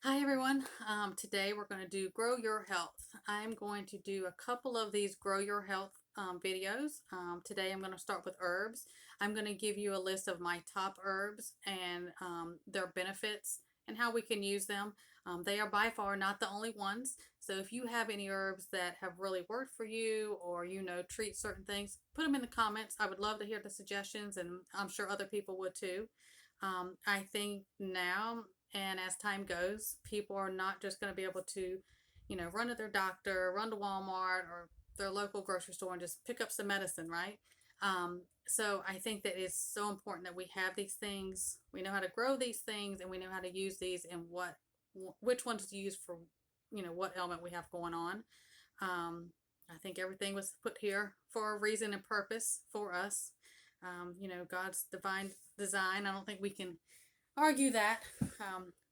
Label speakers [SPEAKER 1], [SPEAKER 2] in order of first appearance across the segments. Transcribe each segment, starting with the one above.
[SPEAKER 1] Hi everyone. Today we're going to do Grow Your Health. I'm going to do a couple of these Grow Your Health videos. Today I'm going to start with herbs. I'm going to give you a list of my top herbs and their benefits and how we can use them. They are by far not the only ones. So if you have any herbs that have really worked for you or treat certain things, put them in the comments. I would love to hear the suggestions, and I'm sure other people would too. I think now and as time goes, people are not just going to be able to, run to their doctor, run to Walmart or their local grocery store and just pick up some medicine, right? So I think that it's so important that we have these things, we know how to grow these things, and we know how to use these and which ones to use for, what ailment we have going on. I think everything was put here for a reason and purpose for us. God's divine design. I don't think we can argue that.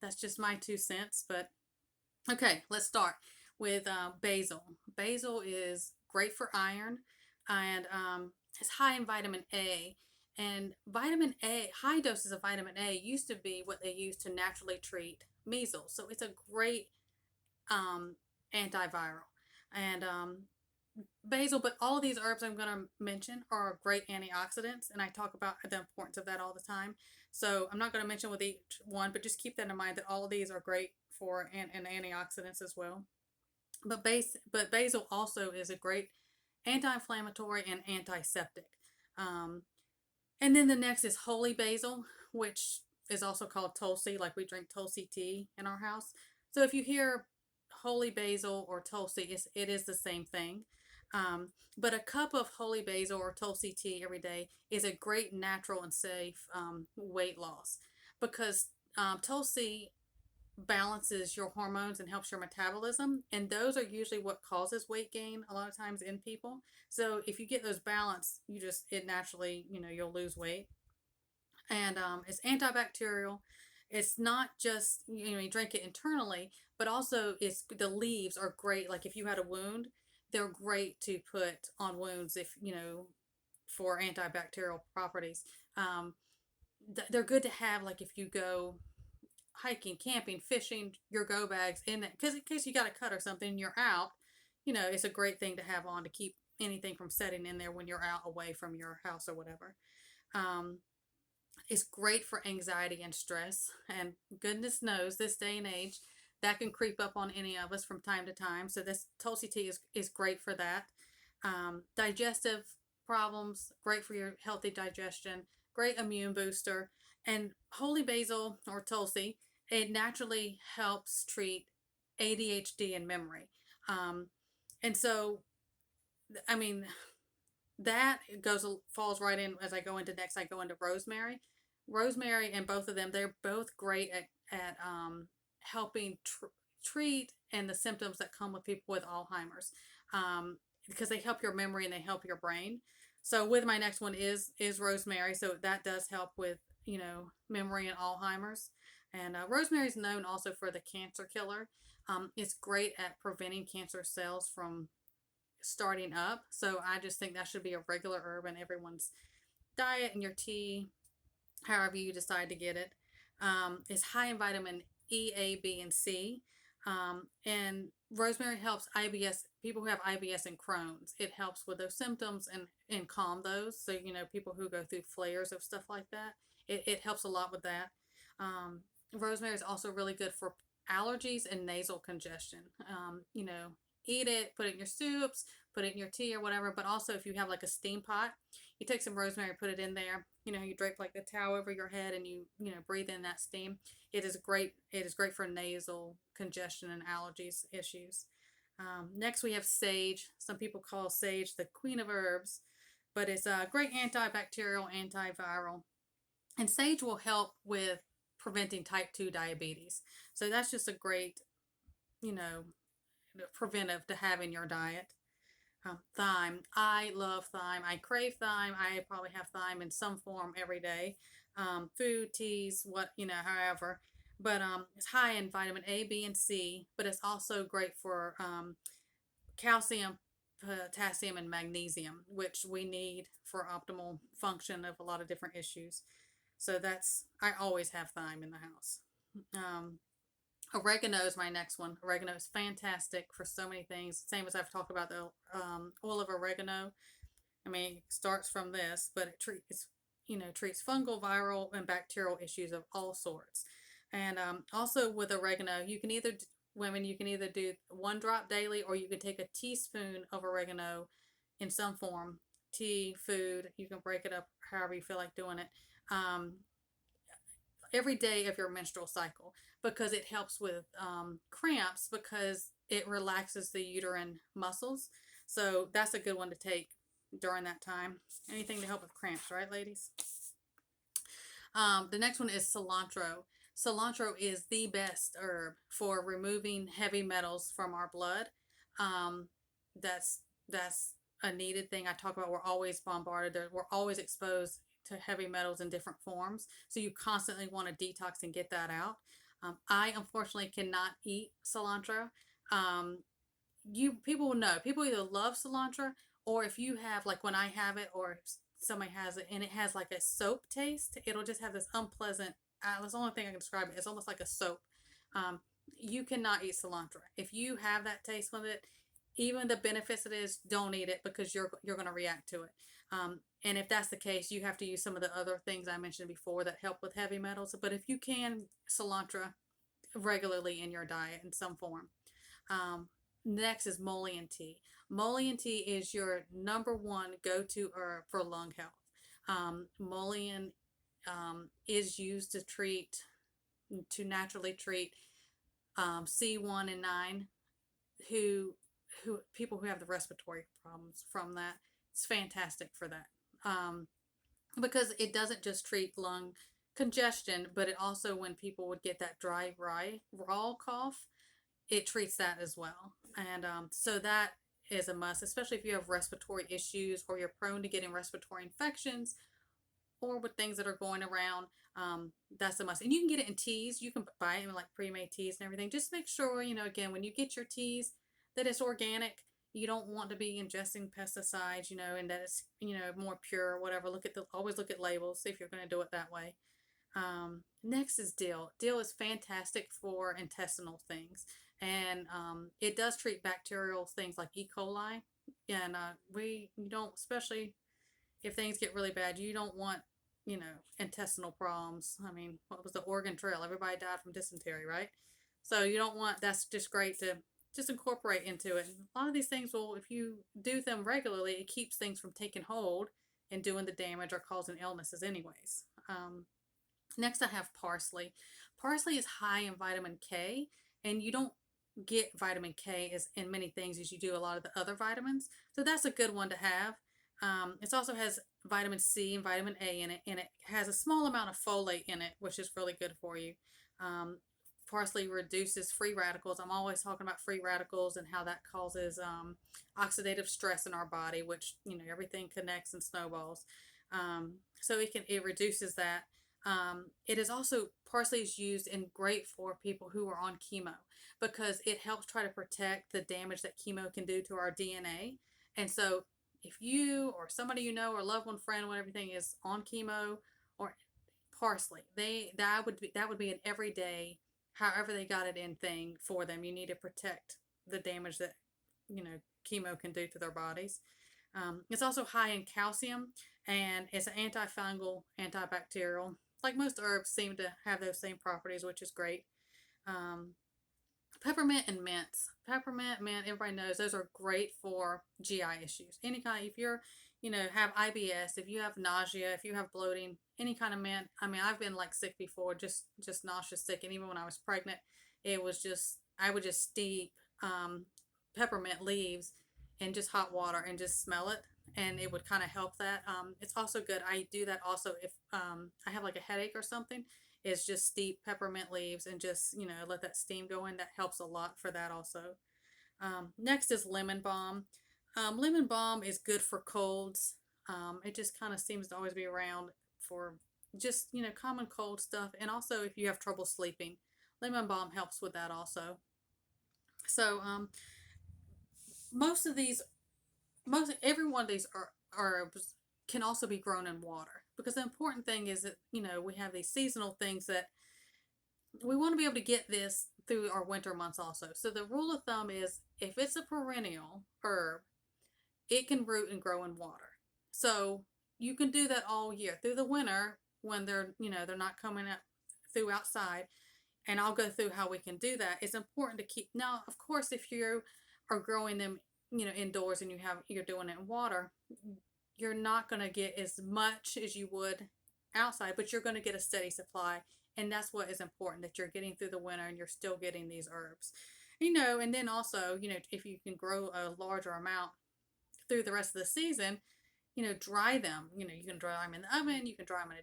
[SPEAKER 1] That's just my 2 cents. But okay, let's start with basil. Basil is great for iron and it's high in vitamin A. And vitamin A, high doses of vitamin A used to be what they used to naturally treat measles. So it's a great um, antiviral. And basil, but all of these herbs I'm going to mention are great antioxidants, and I talk about the importance of that all the time. So I'm not going to mention with each one, but just keep that in mind that all of these are great for and antioxidants as well. But basil also is a great anti-inflammatory and antiseptic. Um, and then the next is holy basil, which is also called Tulsi, like we drink Tulsi tea in our house. So if you hear holy basil or Tulsi, it is the same thing. But a cup of holy basil or Tulsi tea every day is a great natural and safe weight loss because Tulsi balances your hormones and helps your metabolism, and those are usually what causes weight gain a lot of times in people. So if you get those balanced, it naturally, you'll lose weight. And it's antibacterial. It's not just, you drink it internally, but also the leaves are great. Like if you had a wound, they're great to put on wounds if, for antibacterial properties. um, they're good to have, like if you go hiking, camping, fishing, your go bags in that, because in case you got a cut or something and you're out, it's a great thing to have on to keep anything from setting in there when you're out away from your house or whatever. um, it's great for anxiety and stress, and goodness knows this day and age that can creep up on any of us from time to time. So this Tulsi tea is great for that. Digestive problems, great for your healthy digestion, great immune booster. And holy basil or Tulsi, it naturally helps treat ADHD and memory. Um, and so, I mean, that goes falls right in as I go into next. I go into rosemary. Rosemary and both of them, they're both great at helping treat and the symptoms that come with people with Alzheimer's, because they help your memory and they help your brain. So with my next one is rosemary. So that does help with memory and Alzheimer's. And rosemary is known also for the cancer killer. It's great at preventing cancer cells from starting up. So I just think that should be a regular herb in everyone's diet and your tea, however you decide to get it. It's high in vitamin E, A, B, and C. And rosemary helps IBS, people who have IBS and Crohn's. It helps with those symptoms and calm those. So, people who go through flares of stuff like that, it helps a lot with that. Rosemary is also really good for allergies and nasal congestion. Eat it, put it in your soups, put it in your tea or whatever. But also, if you have like a steam pot, you take some rosemary, put it in there. You drape like the towel over your head and you breathe in that steam. It is great. It is great for nasal congestion and allergies issues. Next, we have sage. Some people call sage the queen of herbs, but it's a great antibacterial, antiviral, and sage will help with preventing type 2 diabetes. So that's just a great, you know, preventive to have in your diet. Thyme. I love thyme. I crave thyme. I probably have thyme in some form every day. Food, teas, however. But it's high in vitamin A, B, and C. But it's also great for calcium, potassium, and magnesium, which we need for optimal function of a lot of different issues. So I always have thyme in the house. Um, Oregano is my next one. Oregano is fantastic for so many things. Same as I've talked about the oil of oregano. I mean, it starts from this, but treats fungal, viral, and bacterial issues of all sorts. And also with oregano, women, you can either do 1 drop daily, or you can take a teaspoon of oregano in some form, tea, food. You can break it up however you feel like doing it. Um, every day of your menstrual cycle, because it helps with cramps, because it relaxes the uterine muscles. So that's a good one to take during that time. Anything to help with cramps, right, ladies? The next one is cilantro. Cilantro is the best herb for removing heavy metals from our blood. Um, that's a needed thing. I talk about, we're always bombarded. We're always exposed to heavy metals in different forms. So you constantly want to detox and get that out. I unfortunately cannot eat cilantro. Um, People will know. People either love cilantro, or if you have, like when I have it, or if somebody has it and it has like a soap taste, it'll just have this unpleasant. That's the only thing I can describe it. It's almost like a soap. Um, you cannot eat cilantro if you have that taste with it. Even the benefits it is, don't eat it, because you're going to react to it. And if that's the case, you have to use some of the other things I mentioned before that help with heavy metals. But if you can, cilantro regularly in your diet in some form. Um, Next is mullein tea. Mullein tea is your number one go-to herb for lung health. Mullein is used to naturally treat C1 and 9, who people who have the respiratory problems from that. It's fantastic for that. Because it doesn't just treat lung congestion, but it also, when people would get that dry, raw cough, it treats that as well. And so that is a must, especially if you have respiratory issues, or you're prone to getting respiratory infections, or with things that are going around. That's a must. And you can get it in teas. You can buy it in like pre-made teas and everything. Just make sure, again, when you get your teas, that it's organic. You don't want to be ingesting pesticides, and that it's, more pure or whatever. Always look at labels, see if you're going to do it that way. Next is dill. Dill is fantastic for intestinal things, and it does treat bacterial things like E. coli. And you don't, especially if things get really bad, you don't want, intestinal problems. I mean, what was the Oregon Trail? Everybody died from dysentery, right? So you don't want, that's just great to just incorporate into it. And a lot of these things will, if you do them regularly, it keeps things from taking hold and doing the damage or causing illnesses anyways. Next, I have parsley. Parsley is high in vitamin K, and you don't get vitamin K as in many things as you do a lot of the other vitamins. So that's a good one to have. It also has vitamin C and vitamin A in it, and it has a small amount of folate in it, which is really good for you. Um, Parsley reduces free radicals. I'm always talking about free radicals and how that causes oxidative stress in our body, which, everything connects and snowballs. So it reduces that. It is also, parsley is used and great for people who are on chemo, because it helps try to protect the damage that chemo can do to our DNA. And so if you or somebody or a loved one, friend, what everything is on chemo, or parsley, that would be an everyday, however they got it in thing for them. You need to protect the damage that chemo can do to their bodies. It's also high in calcium, and it's an antifungal, antibacterial. Like most herbs seem to have those same properties, which is great. Um, Peppermint and mints. Peppermint, mint, everybody knows those are great for GI issues. Any kind, if you're, have IBS, if you have nausea, if you have bloating, any kind of mint. I mean, I've been like sick before, just nauseous sick. And even when I was pregnant, I would just steep peppermint leaves in just hot water and just smell it. And it would kind of help that. It's also good. I do that also if I have like a headache or something, is just steep peppermint leaves and just, let that steam go in. That helps a lot for that also. Next is lemon balm. Lemon balm is good for colds. It just kind of seems to always be around for just, common cold stuff. And also if you have trouble sleeping, lemon balm helps with that also. So every one of these herbs can also be grown in water, because the important thing is that we have these seasonal things that we want to be able to get through our winter months also. So the rule of thumb is if it's a perennial herb, it can root and grow in water. So you can do that all year through the winter when they're not coming up through outside. And I'll go through how we can do that. It's important to keep, now, of course, if you are growing them, indoors and you're doing it in water, you're not going to get as much as you would outside, but you're going to get a steady supply. And that's what is important, that you're getting through the winter and you're still getting these herbs. And then also, if you can grow a larger amount through the rest of the season, dry them. You can dry them in the oven, you can dry them in a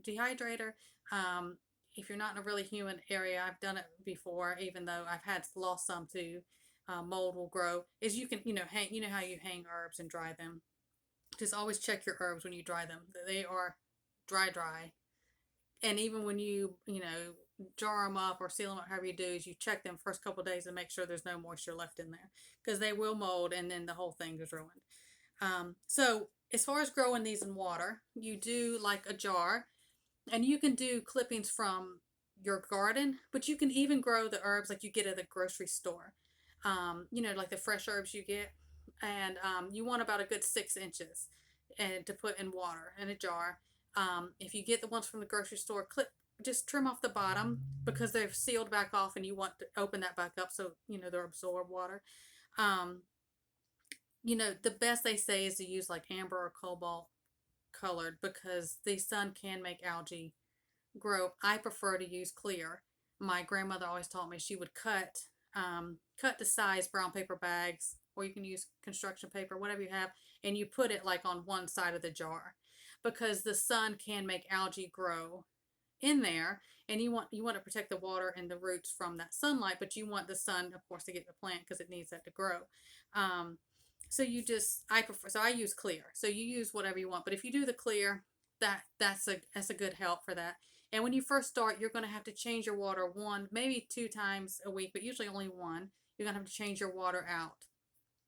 [SPEAKER 1] dehydrator. Um, if you're not in a really humid area, I've done it before, even though I've had lost some to mold will grow. Is you can hang. You know how you hang herbs and dry them. Just always check your herbs when you dry them. They are dry. And even when you jar them up or seal them up, however you do, is you check them first couple of days and make sure there's no moisture left in there, because they will mold and then the whole thing is ruined. So as far as growing these in water, you do like a jar, and you can do clippings from your garden, but you can even grow the herbs like you get at the grocery store. Like the fresh herbs you get, and you want about a good 6 inches, and to put in water in a jar. If you get the ones from the grocery store, just trim off the bottom because they're sealed back off, and you want to open that back up so they'll absorb water. Um, the best they say is to use like amber or cobalt colored, because the sun can make algae grow. I prefer to use clear. My grandmother always taught me she would cut to size brown paper bags, or you can use construction paper, whatever you have, and you put it like on one side of the jar, because the sun can make algae grow in there, and you want to protect the water and the roots from that sunlight, but you want the sun, of course, to get the plant because it needs that to grow. Um, so I use clear. So you use whatever you want, but if you do the clear, that's a good help for that. And when you first start, you're going to have to change your water one, maybe 2 times a week, but usually only one. You're going to have to change your water out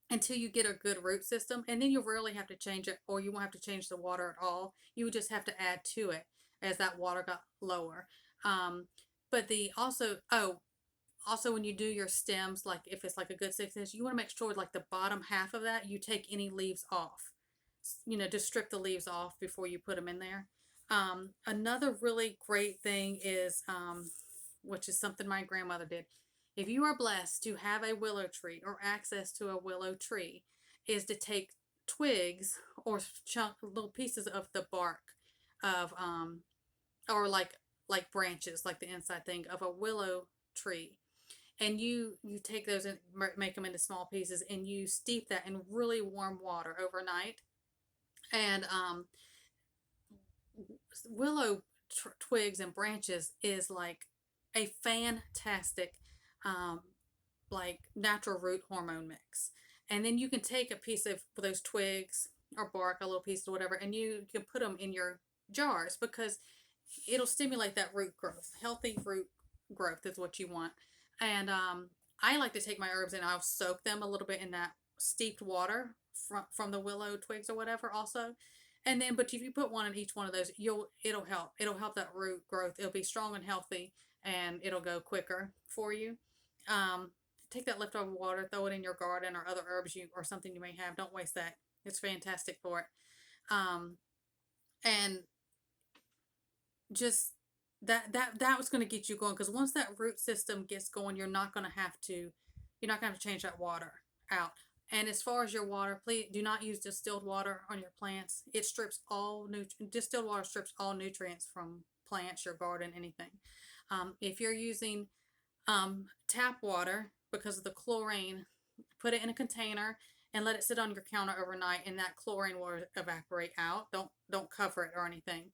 [SPEAKER 1] until you get a good root system, and then you rarely have to change it, or you won't have to change the water at all. You would just have to add to it as that water got lower. But the also when you do your stems, like if it's like a good 6 inch, you want to make sure like the bottom half of that you take any leaves off. Just strip the leaves off before you put them in there. Another really great thing is, which is something my grandmother did. If you are blessed to have a willow tree or access to a willow tree, is to take twigs or little pieces of the bark of or like branches, like the inside thing of a willow tree, and you take those and make them into small pieces, and you steep that in really warm water overnight. And willow twigs and branches is like a fantastic um, like natural root hormone mix. And then you can take a piece of those twigs or bark, a little piece or whatever, and you can put them in your jars, because it'll stimulate that root growth. Healthy root growth is what you want. And I like to take my herbs and I'll soak them a little bit in that steeped water from the willow twigs or whatever also. And then, but if you put one in each one of those, it'll help that root growth. It'll be strong and healthy, and it'll go quicker for you. Um, Take that leftover water, throw it in your garden or other herbs or something you may have. Don't waste that. It's fantastic for it. Um, and just that was going to get you going, because once that root system gets going, you're not going to change that water out. And as far as your water, please do not use distilled water on your plants. Distilled water strips all nutrients from plants, your garden, anything. If you're using tap water, because of the chlorine, put it in a container and let it sit on your counter overnight, and that chlorine will evaporate out. Don't cover it or anything.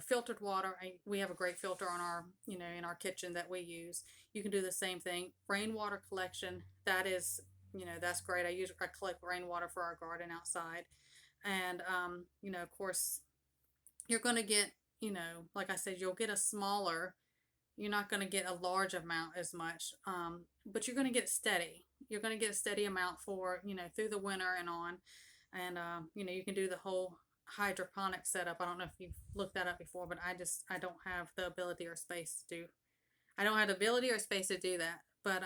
[SPEAKER 1] Filtered water. We have a great filter on our in our kitchen that we use. You can do the same thing. Rainwater collection. That's great. I collect rainwater for our garden outside, and of course, you're going to get like I said, you'll get a smaller. You're not going to get a large amount as much, but you're going to get it steady. You're going to get a steady amount for through the winter and on, and you can do the whole hydroponic setup. I don't know if you've looked that up before, but I don't have the ability or space to do. I don't have the ability or space to do that. But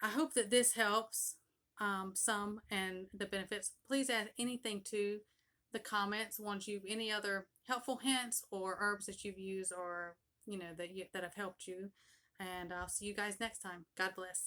[SPEAKER 1] I hope that this helps some and the benefits. Please add anything to the comments once you've any other helpful hints or herbs that you've used or that have helped you. And I'll see you guys next time. God bless.